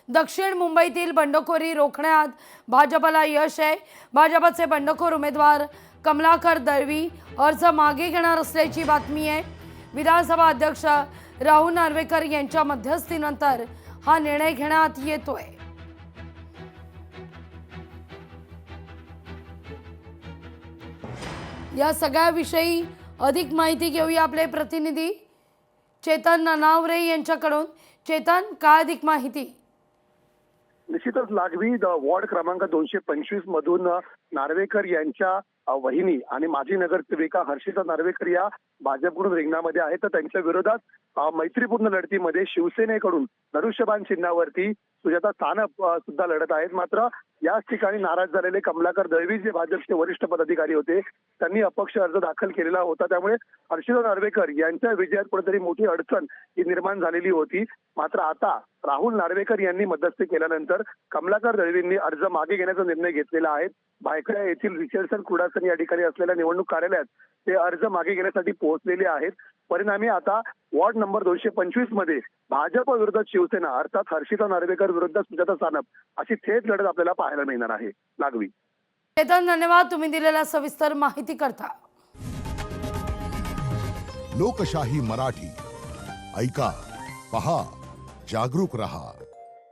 दक्षिण मुंबईतील बंडखोरी रोखण्यात भाजपला यश आहे। भाजपचे बंडखोर उमेदवार कमलाकर दळवी अर्ज मागे घेणार असल्याची बातमी आहे। विधानसभा अध्यक्ष राहुल नार्वेकर यांच्या मध्यस्थीनंतर हा निर्णय घेण्यात येतोय। या सगळ्याविषयी अधिक माहिती घेऊया आपले प्रतिनिधी चेतन ननावरे यांच्याकडून। चेतन, काय अधिक माहिती? निश्चितच लागवी वॉर्ड क्रमांक 225 मधून नार्वेकर यांच्या वहिनी आणि माजी नगरसेविका हर्षिता नार्वेकर या भाजपकडून रिंगणामध्ये आहेत। तर त्यांच्या विरोधात मैत्रीपूर्ण लढतीमध्ये शिवसेनेकडून धनुष्यबाण चिन्हावरती सुजाता सानप सुद्धा लढत आहेत। मात्र याच ठिकाणी नाराज झालेले कमलाकर दळवी जे भाजपचे वरिष्ठ पदाधिकारी होते त्यांनी अपक्ष अर्ज दाखल केलेला होता। त्यामुळे हर्षिता नार्वेकर यांच्या विजयात कुठेतरी मोठी अडचण ही निर्माण झालेली होती। मात्र आता राहुल नार्वेकर यांनी मध्यस्थी केल्यानंतर कमलाकर दळवींनी अर्ज मागे घेण्याचा निर्णय घेतलेला आहे। भायखळा येथील रिचर्डसन क्रुडासन या ठिकाणी असलेल्या निवडणूक कार्यालयात ते अर्ज मागे घेण्यासाठी पोहोचलेले आहेत। परिणामी आता वॉर्ड नंबर 225 मध्ये भाजप विरुद्ध शिवसेना अर्थात हर्षिता नार्वेकर विरुद्ध सुजाता सानप अशी थेट लढत आपल्याला पाहायला मिळणार आहे। लागवी चेतन, धन्यवाद तुम्ही दिलेल्या सविस्तर माहिती करता। लोकशाही मराठी ऐका, पहा, जागरूक रहा।